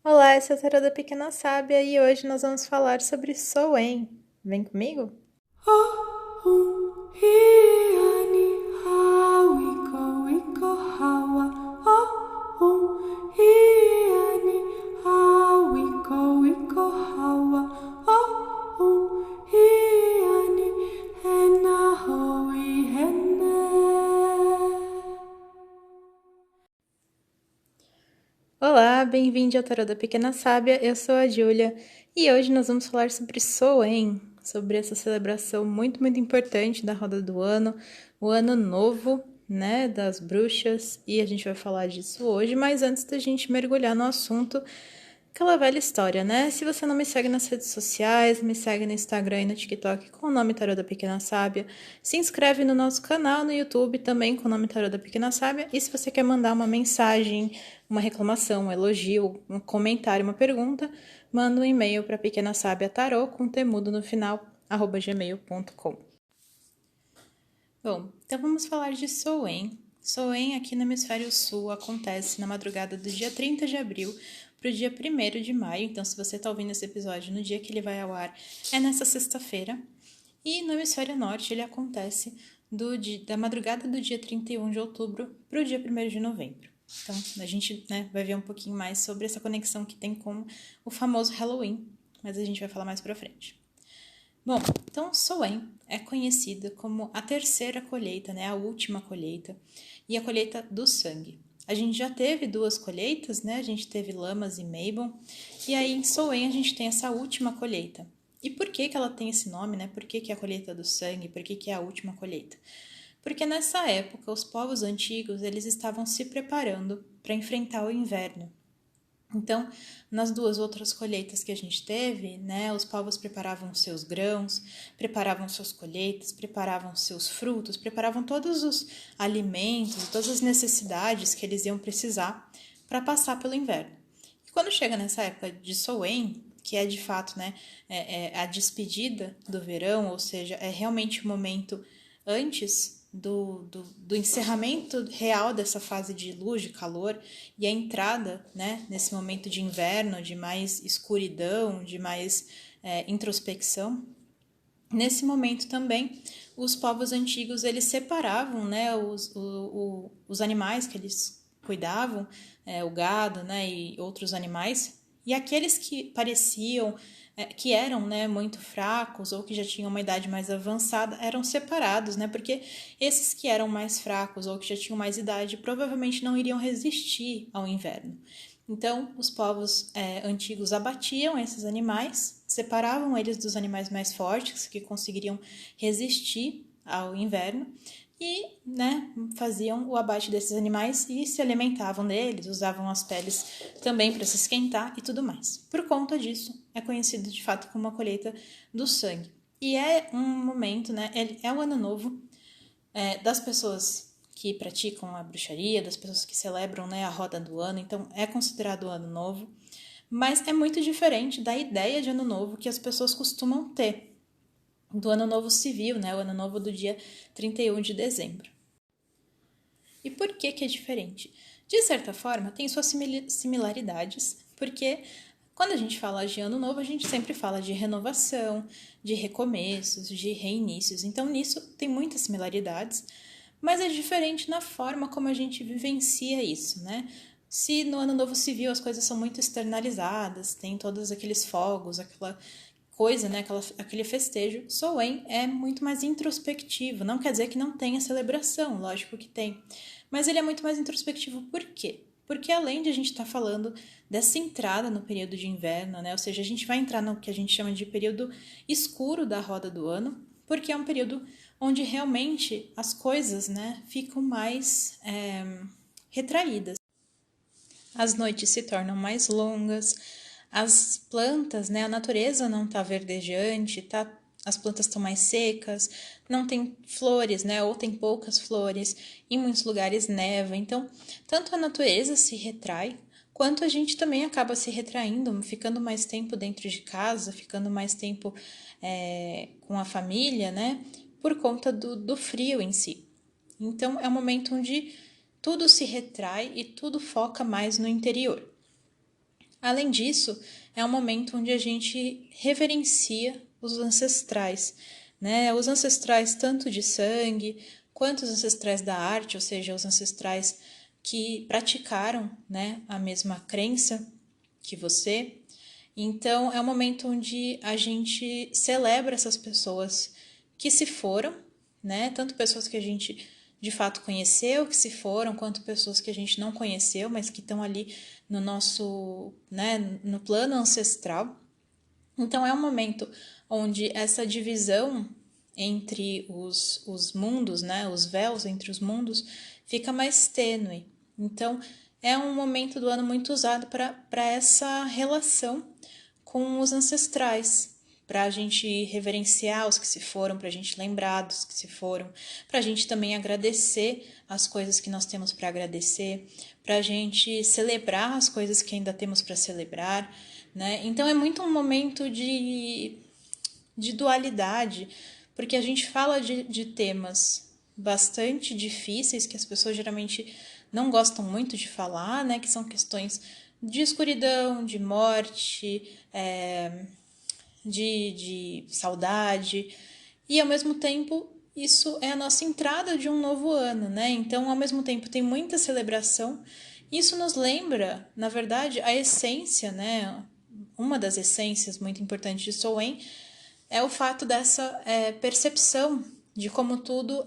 Olá, essa é a Tarô da Pequena Sábia e hoje nós vamos falar sobre Soen. Vem comigo? Olá, bem-vindo ao Tarô da Pequena Sábia, eu sou a Júlia e hoje nós vamos falar sobre Soen, sobre essa celebração muito importante da roda do ano, o ano novo, né, das bruxas, e a gente vai falar disso hoje, mas antes da gente mergulhar no assunto, aquela velha história, né? Se você não me segue nas redes sociais, me segue no Instagram e no TikTok com o nome Tarô da Pequena Sábia. Se inscreve no nosso canal no YouTube também com o nome Tarô da Pequena Sábia. E se você quer mandar uma mensagem, uma reclamação, um elogio, um comentário, uma pergunta, manda um e-mail para pequenasabiatarô com temudo no final, @gmail.com. Bom, então vamos falar de Soen. Soen aqui no hemisfério sul acontece na madrugada do dia 30 de abril para o dia 1º de maio. Então, se você está ouvindo esse episódio no dia que ele vai ao ar, é nessa sexta-feira. E no hemisfério norte ele acontece da madrugada do dia 31 de outubro para o dia 1º de novembro. Então, a gente vai ver um pouquinho mais sobre essa conexão que tem com o famoso Halloween, mas a gente vai falar mais para frente. Bom, então Soen é conhecida como a terceira colheita, né, a última colheita, e a colheita do sangue. A gente já teve duas colheitas, né? A gente teve Lamas e Mabon, e aí em Soen a gente tem essa última colheita. E por que ela tem esse nome, né? Por que é a colheita do sangue? Por que é a última colheita? Porque nessa época os povos antigos eles estavam se preparando para enfrentar o inverno. Então, nas duas outras colheitas que a gente teve, né, os povos preparavam seus grãos, preparavam suas colheitas, preparavam seus frutos, preparavam todos os alimentos, todas as necessidades que eles iam precisar para passar pelo inverno. E quando chega nessa época de Soen, que é de fato, né, a despedida do verão, ou seja, é realmente o momento antes do encerramento real dessa fase de luz, de calor, e a entrada, né, nesse momento de inverno, de mais escuridão, de mais introspecção. Nesse momento também, os povos antigos eles separavam, né, os animais que eles cuidavam, o gado, né, e outros animais, e aqueles que pareciam que eram, né, muito fracos ou que já tinham uma idade mais avançada eram separados, né, porque esses que eram mais fracos ou que já tinham mais idade provavelmente não iriam resistir ao inverno. Então, os povos antigos abatiam esses animais, separavam eles dos animais mais fortes, que conseguiriam resistir ao inverno, e faziam o abate desses animais e se alimentavam deles, usavam as peles também para se esquentar e tudo mais. Por conta disso, é conhecido de fato como a colheita do sangue. E é um momento, né? É o ano novo das pessoas que praticam a bruxaria, das pessoas que celebram, né, a roda do ano, então é considerado o ano novo, mas é muito diferente da ideia de ano novo que as pessoas costumam ter, do ano novo civil, né, o ano novo do dia 31 de dezembro. E por que é diferente? De certa forma, tem suas similaridades, porque quando a gente fala de ano novo, a gente sempre fala de renovação, de recomeços, de reinícios. Então, nisso tem muitas similaridades, mas é diferente na forma como a gente vivencia isso, né? Se no ano novo civil as coisas são muito externalizadas, tem todos aqueles fogos, aquela coisa, né, aquele festejo, Soen é muito mais introspectivo. Não quer dizer que não tenha celebração, lógico que tem. Mas ele é muito mais introspectivo por quê? Porque além de a gente estar falando dessa entrada no período de inverno, né, ou seja, a gente vai entrar no que a gente chama de período escuro da roda do ano, porque é um período onde realmente as coisas, né, ficam mais retraídas. As noites se tornam mais longas, as plantas, né, a natureza não está verdejante, as plantas estão mais secas, não tem flores, né, ou tem poucas flores, em muitos lugares neva. Então, tanto a natureza se retrai, quanto a gente também acaba se retraindo, ficando mais tempo dentro de casa, ficando mais tempo com a família, né, por conta do frio em si. Então, é um momento onde tudo se retrai e tudo foca mais no interior. Além disso, é um momento onde a gente reverencia os ancestrais, né? Os ancestrais tanto de sangue quanto os ancestrais da arte, ou seja, os ancestrais que praticaram, né, a mesma crença que você. Então, é um momento onde a gente celebra essas pessoas que se foram, né? Tanto pessoas que a gente de fato conheceu, que se foram, quanto pessoas que a gente não conheceu, mas que estão ali no nosso, né, no plano ancestral. Então, é um momento onde essa divisão entre os mundos, né, os véus entre os mundos, fica mais tênue. Então, é um momento do ano muito usado para essa relação com os ancestrais, para a gente reverenciar os que se foram, para a gente lembrar dos que se foram, para a gente também agradecer as coisas que nós temos para agradecer, para a gente celebrar as coisas que ainda temos para celebrar, né? Então é muito um momento de dualidade, porque a gente fala de temas bastante difíceis que as pessoas geralmente não gostam muito de falar, né? Que são questões de escuridão, de morte, de saudade, e ao mesmo tempo isso é a nossa entrada de um novo ano, né? Então, ao mesmo tempo, tem muita celebração. Isso nos lembra, na verdade, a essência, né? Uma das essências muito importantes de Soen é o fato dessa percepção de como tudo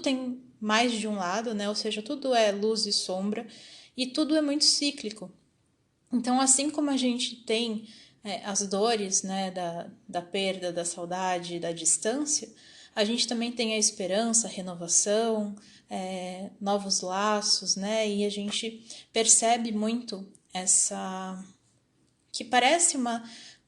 tem mais de um lado, né? Ou seja, tudo é luz e sombra e tudo é muito cíclico. Então, assim como a gente tem as dores, né, da perda, da saudade, da distância, a gente também tem a esperança, a renovação, novos laços, né? E a gente percebe muito essa que parece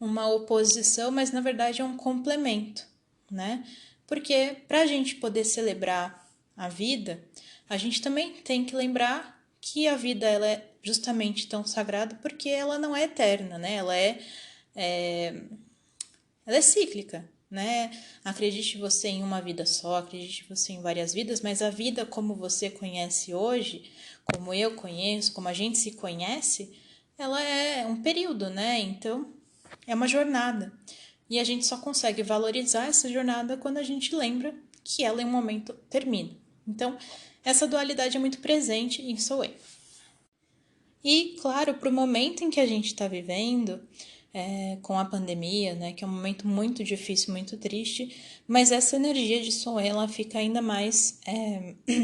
uma oposição, mas na verdade é um complemento, né? Porque para a gente poder celebrar a vida, a gente também tem que lembrar que a vida ela é justamente tão sagrada porque ela não é eterna, né? Ela é cíclica, né? Acredite você em uma vida só, acredite você em várias vidas, mas a vida como você conhece hoje, como eu conheço, como a gente se conhece, ela é um período, né? Então, é uma jornada. E a gente só consegue valorizar essa jornada quando a gente lembra que ela em um momento termina. Então, essa dualidade é muito presente em Soe. E, claro, para o momento em que a gente está vivendo, com a pandemia, né, que é um momento muito difícil, muito triste, mas essa energia de Soe, ela fica ainda mais,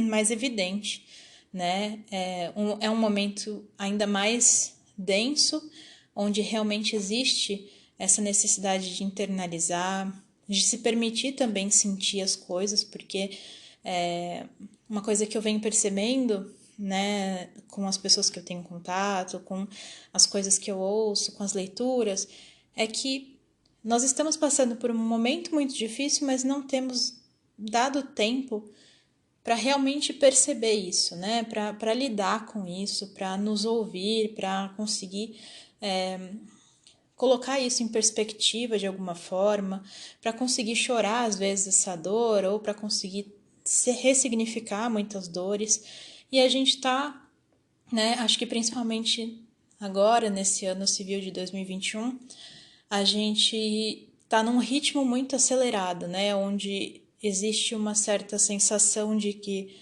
mais evidente, né? É um momento ainda mais denso, onde realmente existe essa necessidade de internalizar, de se permitir também sentir as coisas, porque uma coisa que eu venho percebendo, né, com as pessoas que eu tenho contato, com as coisas que eu ouço, com as leituras, é que nós estamos passando por um momento muito difícil, mas não temos dado tempo para realmente perceber isso, né? Para lidar com isso, para nos ouvir, para conseguir colocar isso em perspectiva de alguma forma, para conseguir chorar às vezes essa dor ou para conseguir se ressignificar muitas dores. E a gente está, né, acho que principalmente agora, nesse ano civil de 2021, a gente está num ritmo muito acelerado, né, onde existe uma certa sensação de que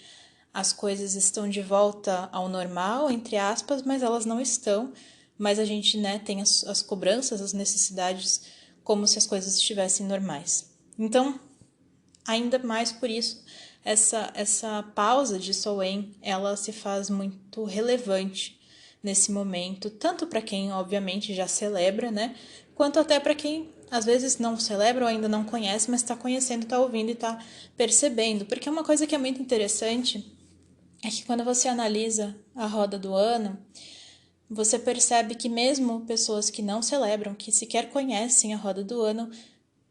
as coisas estão de volta ao normal, entre aspas, mas elas não estão. Mas a gente, né, tem as cobranças, as necessidades, como se as coisas estivessem normais. Então, ainda mais por isso, essa pausa de Soen, ela se faz muito relevante nesse momento, tanto para quem, obviamente, já celebra, né, quanto até para quem às vezes não celebra ou ainda não conhece, mas está conhecendo, está ouvindo e está percebendo. Porque é uma coisa que é muito interessante é que quando você analisa a roda do ano, você percebe que mesmo pessoas que não celebram, que sequer conhecem a roda do ano,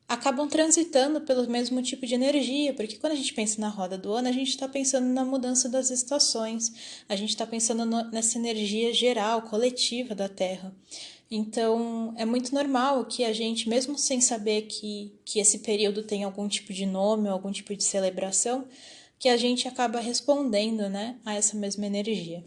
acabam transitando pelo mesmo tipo de energia, porque quando a gente pensa na roda do ano, a gente está pensando na mudança das estações, a gente está pensando nessa energia geral, coletiva da Terra. Então, é muito normal que a gente, mesmo sem saber que esse período tem algum tipo de nome ou algum tipo de celebração, que a gente acaba respondendo, né, a essa mesma energia.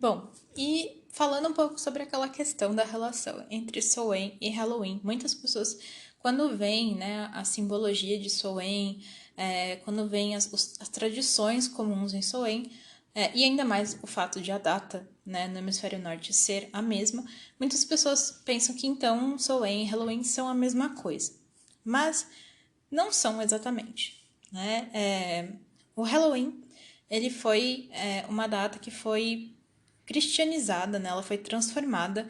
Bom, e falando um pouco sobre aquela questão da relação entre Samhain e Halloween. Muitas pessoas, quando veem, né, a simbologia de Samhain, quando veem as tradições comuns em Samhain, e ainda mais o fato de a data, né, no hemisfério norte ser a mesma, muitas pessoas pensam que então Samhain e Halloween são a mesma coisa. Mas não são exatamente, né? O Halloween, ele foi uma data que foi cristianizada, né? Ela foi transformada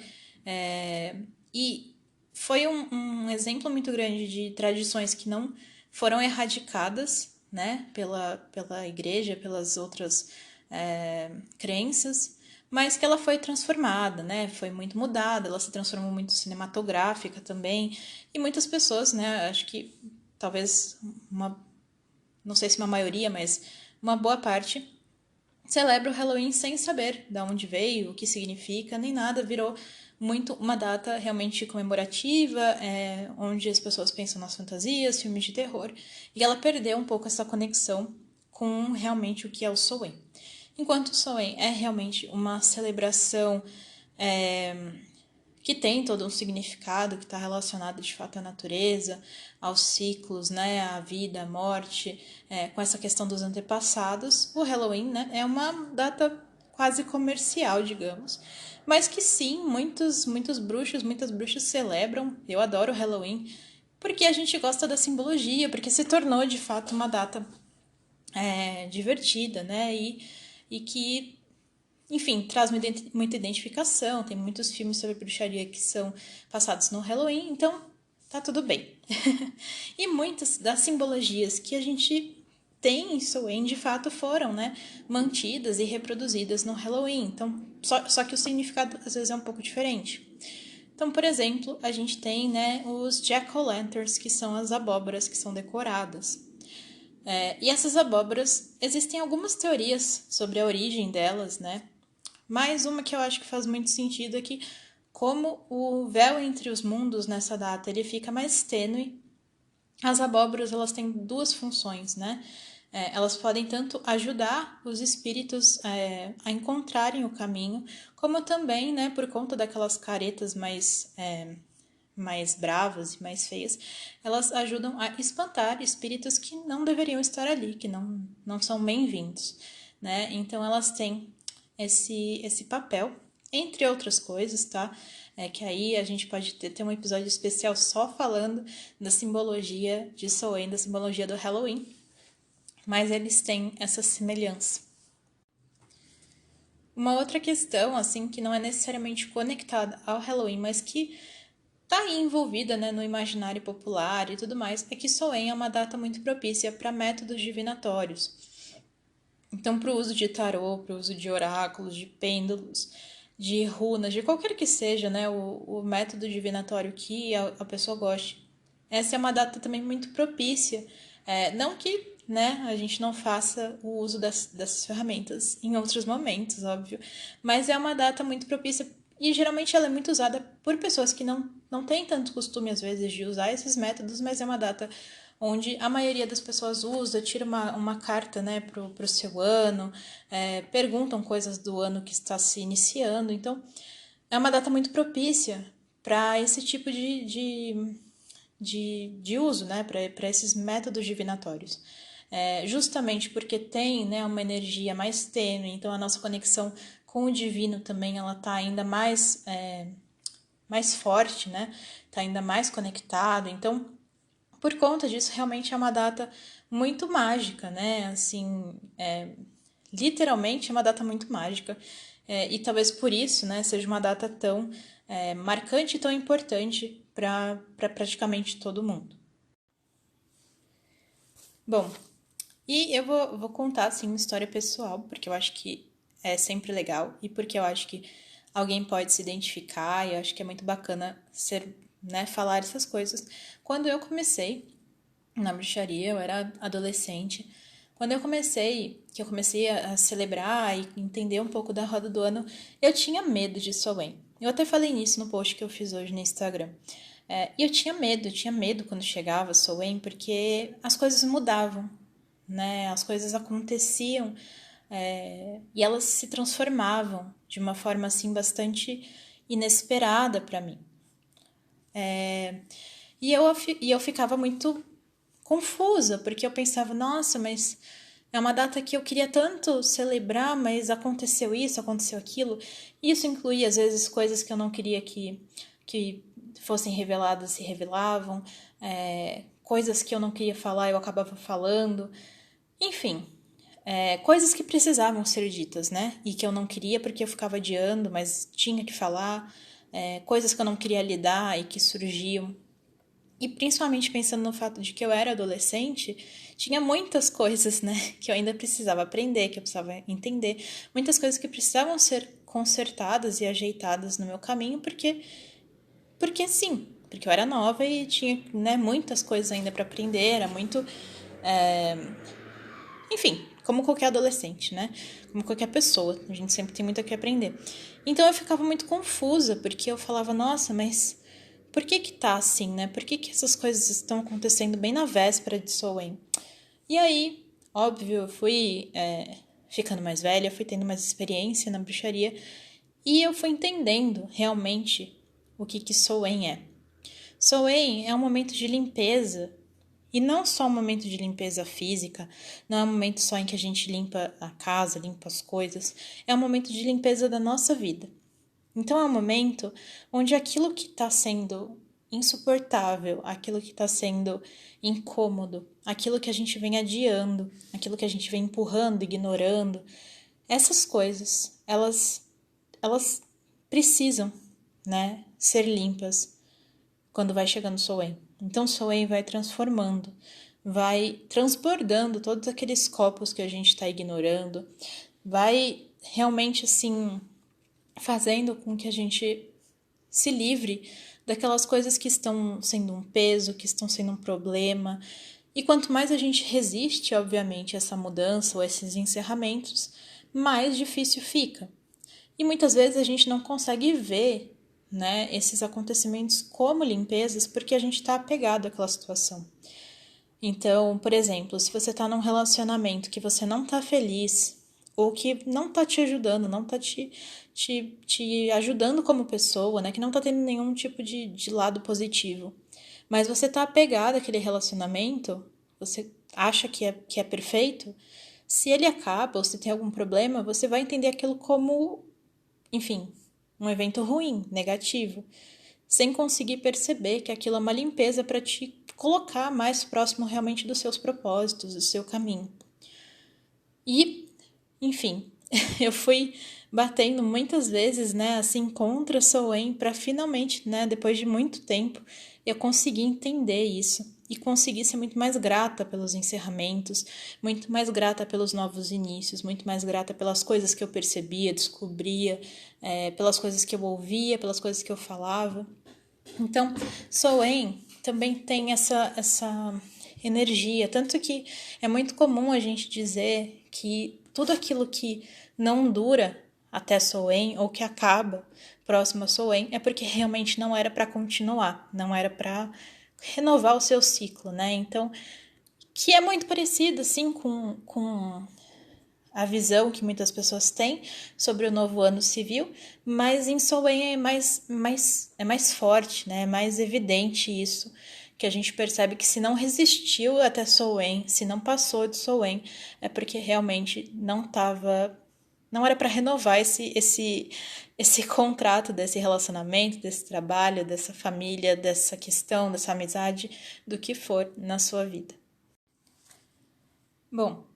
e foi um exemplo muito grande de tradições que não foram erradicadas, né? Pela igreja, pelas outras crenças, mas que ela foi transformada, né? Foi muito mudada, ela se transformou muito cinematográfica também, e muitas pessoas, né? Acho que talvez não sei se uma maioria, mas uma boa parte celebra o Halloween sem saber de onde veio, o que significa, nem nada, virou muito uma data realmente comemorativa, onde as pessoas pensam nas fantasias, filmes de terror, e ela perdeu um pouco essa conexão com realmente o que é o Samhain. Enquanto o Samhain é realmente uma celebração que tem todo um significado, que está relacionado de fato à natureza, aos ciclos, né, à vida, à morte, com essa questão dos antepassados. O Halloween, né, é uma data quase comercial, digamos, mas que sim, muitos bruxos, muitas bruxas celebram. Eu adoro o Halloween, porque a gente gosta da simbologia, porque se tornou de fato uma data divertida, né, e que enfim, traz muita identificação, tem muitos filmes sobre bruxaria que são passados no Halloween, então tá tudo bem. E muitas das simbologias que a gente tem em Samhain, de fato, foram, né, mantidas e reproduzidas no Halloween. Então, só que o significado às vezes é um pouco diferente. Então, por exemplo, a gente tem, né, os jack-o'-lanterns, que são as abóboras que são decoradas. E essas abóboras, existem algumas teorias sobre a origem delas, né? Mais uma que eu acho que faz muito sentido é que, como o véu entre os mundos nessa data ele fica mais tênue, as abóboras elas têm duas funções, né? Elas podem tanto ajudar os espíritos a encontrarem o caminho, como também, né, por conta daquelas caretas mais bravas e mais feias, elas ajudam a espantar espíritos que não deveriam estar ali, que não são bem-vindos, né? Então elas têm esse papel, entre outras coisas, tá? Que aí a gente pode ter um episódio especial só falando da simbologia de Samhain, da simbologia do Halloween, mas eles têm essa semelhança. Uma outra questão, assim, que não é necessariamente conectada ao Halloween, mas que tá aí envolvida, né, no imaginário popular e tudo mais, é que Samhain é uma data muito propícia para métodos divinatórios. Então, para o uso de tarô, para o uso de oráculos, de pêndulos, de runas, de qualquer que seja, né, o método divinatório que a pessoa goste. Essa é uma data também muito propícia. Não que, né, a gente não faça o uso dessas ferramentas em outros momentos, óbvio, mas é uma data muito propícia e geralmente ela é muito usada por pessoas que não têm tanto costume, às vezes, de usar esses métodos, mas é uma data onde a maioria das pessoas usa, tira uma carta, né, pro seu ano, perguntam coisas do ano que está se iniciando. Então, é uma data muito propícia para esse tipo de uso, né, para esses métodos divinatórios. Justamente porque tem, né, uma energia mais tênue, então a nossa conexão com o divino também ela está ainda mais forte, né? Tá ainda mais conectado. Então, por conta disso, realmente é uma data muito mágica, né? Assim, literalmente é uma data muito mágica. E talvez por isso, né, seja uma data tão marcante e tão importante para praticamente todo mundo. Bom, e eu vou contar assim uma história pessoal, porque eu acho que é sempre legal e porque eu acho que alguém pode se identificar e eu acho que é muito bacana né, falar essas coisas. Quando eu comecei na bruxaria, eu era adolescente. Quando que eu comecei a celebrar e entender um pouco da roda do ano, eu tinha medo de Samhain. Eu até falei nisso no post que eu fiz hoje no Instagram. E eu tinha medo quando chegava Samhain, porque as coisas mudavam, né? As coisas aconteciam e elas se transformavam de uma forma assim bastante inesperada para mim. E eu ficava muito confusa, porque eu pensava, nossa, mas é uma data que eu queria tanto celebrar, mas aconteceu isso, aconteceu aquilo. Isso incluía, às vezes, coisas que eu não queria que fossem reveladas, se revelavam. Coisas que eu não queria falar, eu acabava falando. Enfim, coisas que precisavam ser ditas, né? E que eu não queria porque eu ficava adiando, mas tinha que falar. Coisas que eu não queria lidar e que surgiam. E principalmente pensando no fato de que eu era adolescente, tinha muitas coisas, né, que eu ainda precisava aprender, que eu precisava entender, muitas coisas que precisavam ser consertadas e ajeitadas no meu caminho, porque sim, porque eu era nova e tinha, né, muitas coisas ainda para aprender, era muito, enfim, como qualquer adolescente, né, como qualquer pessoa, a gente sempre tem muito o que aprender. Então eu ficava muito confusa, porque eu falava, nossa, mas por que tá assim, né? Por que essas coisas estão acontecendo bem na véspera de Samhain? E aí, óbvio, eu fui ficando mais velha, fui tendo mais experiência na bruxaria e eu fui entendendo realmente o que Samhain é. Samhain é um momento de limpeza e não só um momento de limpeza física, não é um momento só em que a gente limpa a casa, limpa as coisas, é um momento de limpeza da nossa vida. Então é um momento onde aquilo que está sendo insuportável, aquilo que está sendo incômodo, aquilo que a gente vem adiando, aquilo que a gente vem empurrando, ignorando, essas coisas, elas precisam, né, ser limpas quando vai chegando o Samhain. Então o Samhain vai transformando, vai transbordando todos aqueles copos que a gente está ignorando, vai realmente assim fazendo com que a gente se livre daquelas coisas que estão sendo um peso, que estão sendo um problema. E quanto mais a gente resiste, obviamente, a essa mudança ou a esses encerramentos, mais difícil fica. E muitas vezes a gente não consegue ver, né, esses acontecimentos como limpezas porque a gente está apegado àquela situação. Então, por exemplo, se você está num relacionamento que você não está feliz, ou que não tá te ajudando, não tá te ajudando como pessoa, né? Que não tá tendo nenhum tipo de lado positivo. Mas você tá apegado àquele relacionamento, você acha que é perfeito, se ele acaba ou se tem algum problema, você vai entender aquilo como, enfim, um evento ruim, negativo, sem conseguir perceber que aquilo é uma limpeza para te colocar mais próximo realmente dos seus propósitos, do seu caminho. E, enfim, eu fui batendo muitas vezes, né, assim, contra Samhain para finalmente, né, depois de muito tempo, eu conseguir entender isso e conseguir ser muito mais grata pelos encerramentos, muito mais grata pelos novos inícios, muito mais grata pelas coisas que eu percebia, descobria, pelas coisas que eu ouvia, pelas coisas que eu falava. Então, Samhain também tem essa energia, tanto que é muito comum a gente dizer que tudo aquilo que não dura até Samhain ou que acaba próximo a Samhain é porque realmente não era para continuar, não era para renovar o seu ciclo, né? Então, que é muito parecido assim com a visão que muitas pessoas têm sobre o novo ano civil, mas em Samhain é mais forte, né? É mais evidente isso, que a gente percebe que se não resistiu até Samhain, se não passou de Samhain, é porque realmente não era para renovar esse contrato desse relacionamento, desse trabalho, dessa família, dessa questão, dessa amizade, do que for na sua vida. Bom,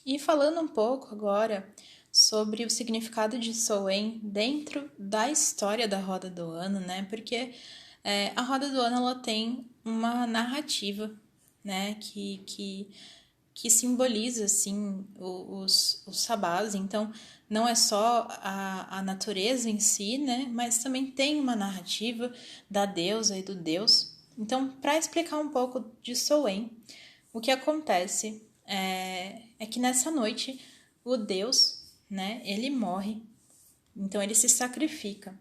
e falando um pouco agora sobre o significado de Samhain dentro da história da Roda do Ano, né? Porque a Roda do Ano ela tem uma narrativa, né? Que simboliza assim os sabás. Então, não é só a natureza em si, né? Mas também tem uma narrativa da deusa e do deus. Então, para explicar um pouco de Samhain, o que acontece é que nessa noite o Deus, né, ele morre, então ele se sacrifica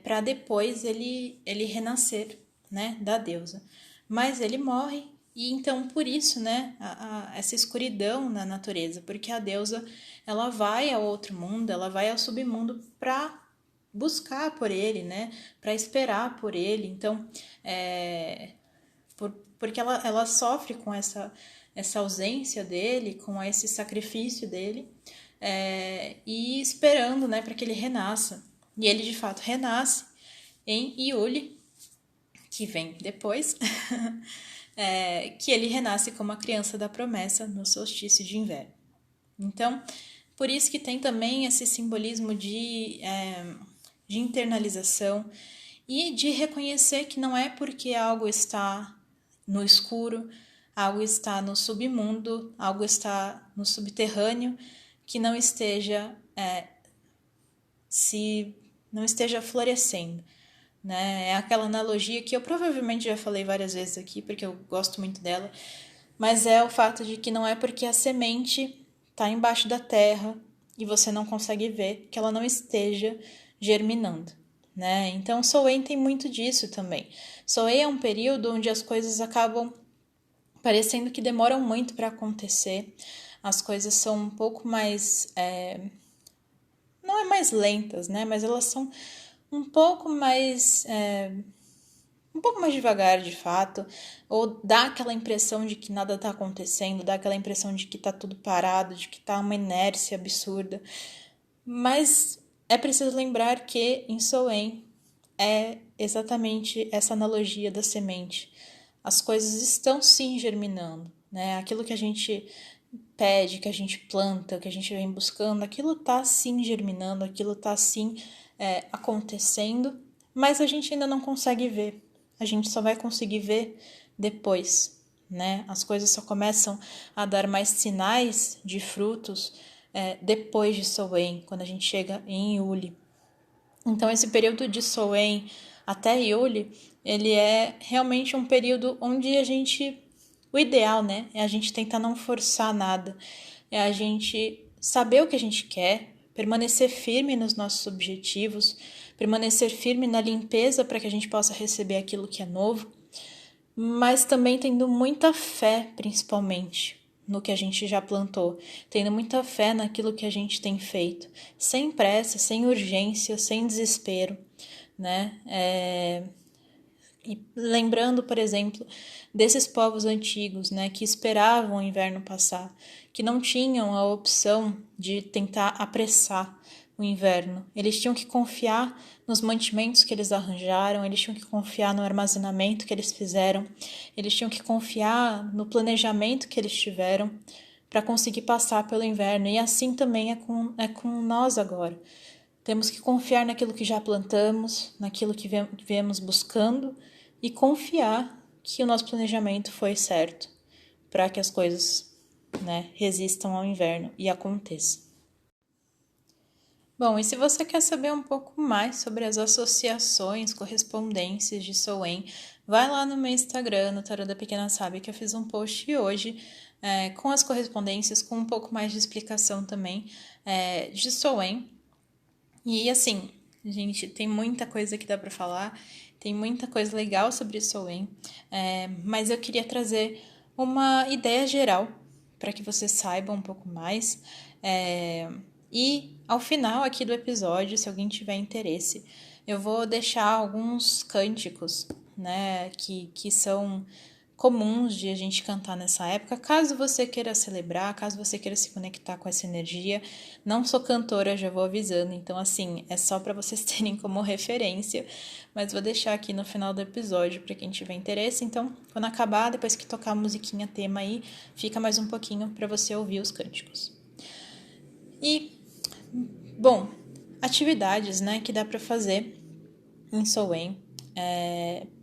para depois ele renascer, né, da deusa. Mas ele morre E então, por isso, né, essa escuridão na natureza, porque a deusa, ela vai ao outro mundo, ela vai ao submundo para buscar por ele, né, para esperar por ele. Então, porque ela sofre com essa ausência dele, com esse sacrifício dele, e esperando, né, para que ele renasça. E ele, de fato, renasce em Iule, que vem depois, que ele renasce como a criança da promessa no solstício de inverno. Então, por isso que tem também esse simbolismo de internalização e de reconhecer que não é porque algo está no escuro, algo está no submundo, algo está no subterrâneo, que não esteja não esteja florescendo. Né? É aquela analogia que eu provavelmente já falei várias vezes aqui, porque eu gosto muito dela, mas é o fato de que não é porque a semente está embaixo da terra e você não consegue ver que ela não esteja germinando. Né? Então, Soen tem muito disso também. Soen é um período onde as coisas acabam parecendo que demoram muito para acontecer, as coisas são um pouco mais... não é mais lentas, né? Mas elas são um pouco mais devagar, de fato, ou dá aquela impressão de que nada está acontecendo, dá aquela impressão de que está tudo parado, de que está uma inércia absurda. Mas é preciso lembrar que em Soen é exatamente essa analogia da semente. As coisas estão sim germinando, né? Aquilo que a gente pede, que a gente planta, que a gente vem buscando, aquilo está sim germinando, aquilo está sim acontecendo, mas a gente ainda não consegue ver. A gente só vai conseguir ver depois, né? As coisas só começam a dar mais sinais de frutos depois de Soen, quando a gente chega em Iule. Então, esse período de Soen até Iule, ele é realmente um período onde a gente... O ideal, né? É a gente tentar não forçar nada. É a gente saber o que a gente quer, permanecer firme nos nossos objetivos, permanecer firme na limpeza para que a gente possa receber aquilo que é novo, mas também tendo muita fé, principalmente, no que a gente já plantou, tendo muita fé naquilo que a gente tem feito, sem pressa, sem urgência, sem desespero, né? E lembrando, por exemplo, desses povos antigos, né, que esperavam o inverno passar, que não tinham a opção de tentar apressar o inverno. Eles tinham que confiar nos mantimentos que eles arranjaram, eles tinham que confiar no armazenamento que eles fizeram, eles tinham que confiar no planejamento que eles tiveram para conseguir passar pelo inverno. E assim também é com nós agora. Temos que confiar naquilo que já plantamos, naquilo que viemos buscando e confiar que o nosso planejamento foi certo para que as coisas, né, resistam ao inverno e aconteçam. Bom, e se você quer saber um pouco mais sobre as associações, correspondências de Soen, vai lá no meu Instagram, no Tarô da Pequena Sábia, que eu fiz um post hoje com as correspondências, com um pouco mais de explicação também de Soen. E assim, gente, tem muita coisa que dá para falar, tem muita coisa legal sobre Soen, mas eu queria trazer uma ideia geral para que você saiba um pouco mais. E ao final aqui do episódio, se alguém tiver interesse, eu vou deixar alguns cânticos, né, que são comuns de a gente cantar nessa época, caso você queira celebrar, caso você queira se conectar com essa energia. Não sou cantora, já vou avisando, então assim, é só para vocês terem como referência, mas vou deixar aqui no final do episódio para quem tiver interesse. Então, quando acabar, depois que tocar a musiquinha tema aí, fica mais um pouquinho para você ouvir os cânticos. E, bom, atividades, né, que dá para fazer em Soen,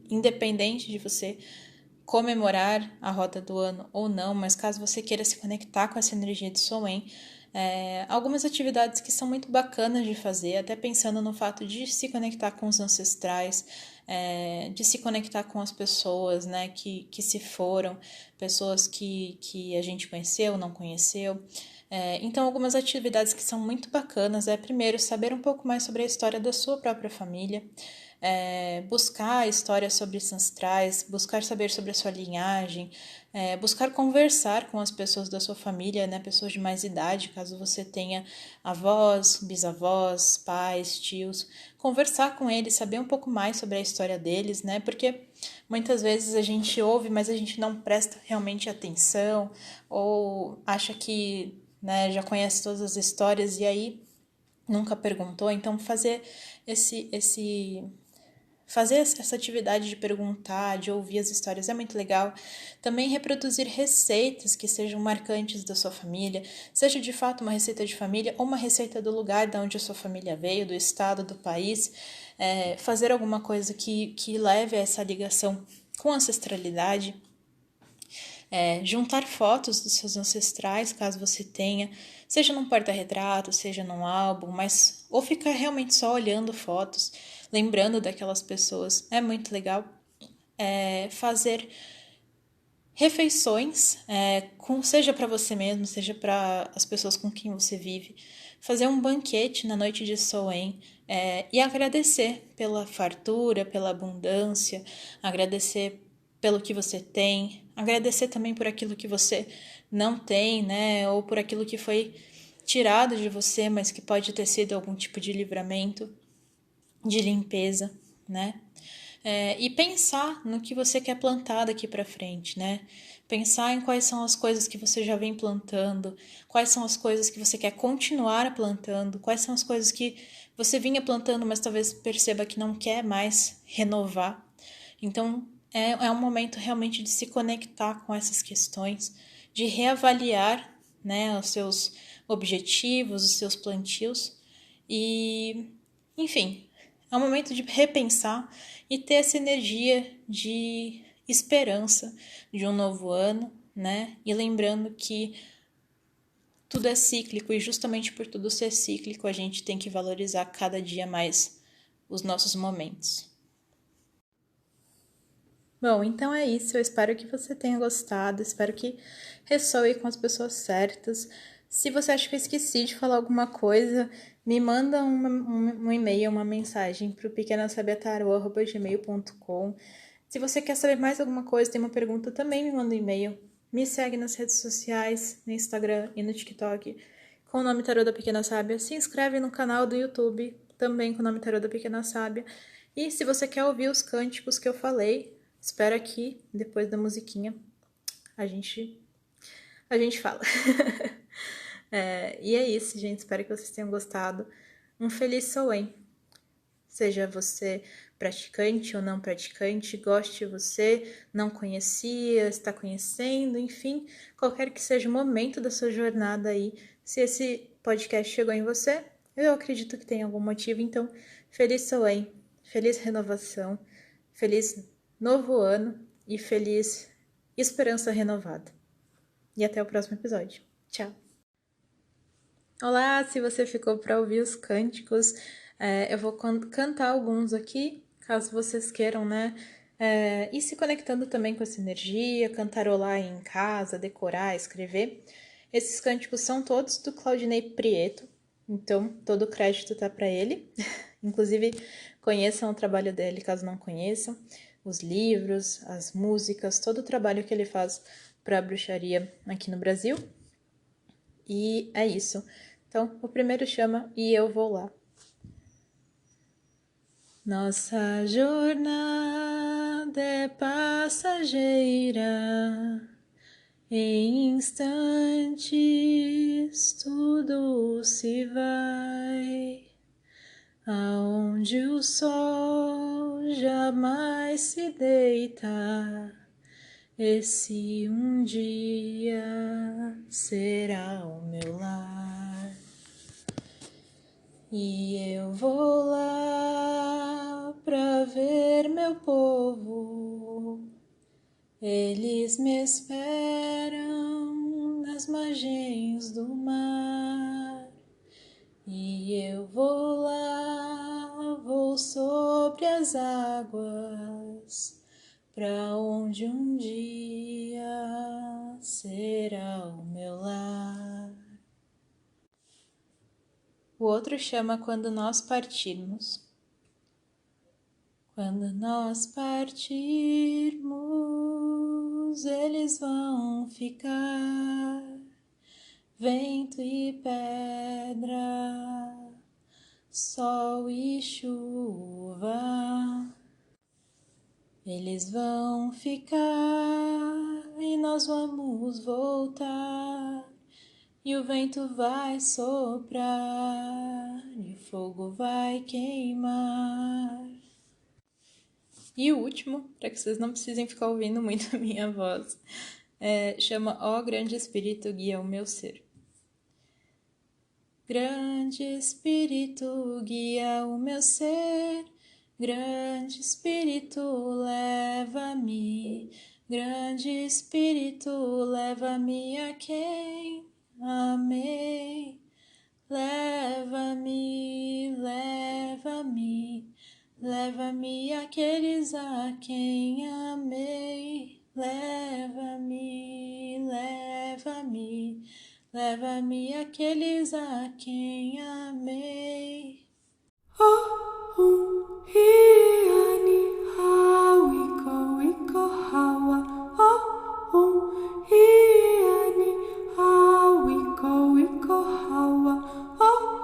independente de você comemorar a rota do ano ou não, mas caso você queira se conectar com essa energia de Soen, algumas atividades que são muito bacanas de fazer, até pensando no fato de se conectar com os ancestrais, de se conectar com as pessoas, né, que se foram, pessoas que a gente conheceu, não conheceu. Então, algumas atividades que são muito bacanas é, primeiro, saber um pouco mais sobre a história da sua própria família, buscar histórias sobre os ancestrais, buscar saber sobre a sua linhagem, buscar conversar com as pessoas da sua família, né, pessoas de mais idade, caso você tenha avós, bisavós, pais, tios, conversar com eles, saber um pouco mais sobre a história deles, né, porque muitas vezes a gente ouve, mas a gente não presta realmente atenção ou acha que, né, já conhece todas as histórias e aí nunca perguntou. Então, fazer essa atividade de perguntar, de ouvir as histórias é muito legal. Também reproduzir receitas que sejam marcantes da sua família, seja de fato uma receita de família ou uma receita do lugar de onde a sua família veio, do estado, do país. Fazer alguma coisa que leve a essa ligação com a ancestralidade. Juntar fotos dos seus ancestrais, caso você tenha, seja num porta-retrato, seja num álbum, ou ficar realmente só olhando fotos, lembrando daquelas pessoas, é muito legal. Fazer refeições, seja para você mesmo, seja para as pessoas com quem você vive, fazer um banquete na noite de Samhain, e agradecer pela fartura, pela abundância, agradecer pelo que você tem, agradecer também por aquilo que você não tem, né, ou por aquilo que foi tirado de você, mas que pode ter sido algum tipo de livramento, de limpeza, né? E pensar no que você quer plantar daqui para frente, né? Pensar em quais são as coisas que você já vem plantando, quais são as coisas que você quer continuar plantando, quais são as coisas que você vinha plantando, mas talvez perceba que não quer mais renovar. Então, é um momento realmente de se conectar com essas questões, de reavaliar, né, os seus objetivos, os seus plantios e, enfim, é um momento de repensar e ter essa energia de esperança de um novo ano, né? E lembrando que tudo é cíclico e justamente por tudo ser cíclico, a gente tem que valorizar cada dia mais os nossos momentos. Bom, então é isso. Eu espero que você tenha gostado, espero que ressoe com as pessoas certas. Se você acha que eu esqueci de falar alguma coisa, me manda um e-mail, uma mensagem para o pequenasabiatarô@gmail.com. Se você quer saber mais alguma coisa, tem uma pergunta, também me manda um e-mail. Me segue nas redes sociais, no Instagram e no TikTok, com o nome Tarô da Pequena Sábia. Se inscreve no canal do YouTube, também com o nome Tarô da Pequena Sábia. E se você quer ouvir os cânticos que eu falei, espera aqui, depois da musiquinha, a gente fala. E é isso, gente. Espero que vocês tenham gostado. Um feliz Samhain. Seja você praticante ou não praticante, goste de você, não conhecia, está conhecendo, enfim, qualquer que seja o momento da sua jornada aí, se esse podcast chegou em você, eu acredito que tem algum motivo, então, feliz Samhain, feliz renovação, feliz novo ano e feliz esperança renovada. E até o próximo episódio. Tchau! Olá, se você ficou para ouvir os cânticos, eu vou cantar alguns aqui, caso vocês queiram, né? E se conectando também com essa energia, cantarolar em casa, decorar, escrever. Esses cânticos são todos do Claudinei Prieto, então todo o crédito tá para ele. Inclusive, conheçam o trabalho dele, caso não conheçam, os livros, as músicas, todo o trabalho que ele faz para a bruxaria aqui no Brasil. E é isso. Então, o primeiro chama E Eu Vou Lá. Nossa jornada é passageira, em instantes tudo se vai, aonde o sol jamais se deita, esse um dia será o meu lar. E eu vou lá pra ver meu povo, eles me esperam nas margens do mar. E eu vou lá, vou sobre as águas, pra onde um dia será o meu lar. O outro chama quando nós partirmos. Quando nós partirmos, eles vão ficar, vento e pedra, sol e chuva. Eles vão ficar e nós vamos voltar, e o vento vai soprar e o fogo vai queimar. E o último, para que vocês não precisem ficar ouvindo muito a minha voz, chama Ó Grande Espírito, guia o meu ser. Grande Espírito, guia o meu ser. Grande Espírito, leva-me. Grande Espírito, leva-me a quem amei. Leva-me, leva-me. Leva-me àqueles a quem amei, leva-me, leva-me, leva-me àqueles a quem amei. Oh, hiani, hawiko, iko, hawa. Oh, hiani, hawiko, iko, hawa. Oh.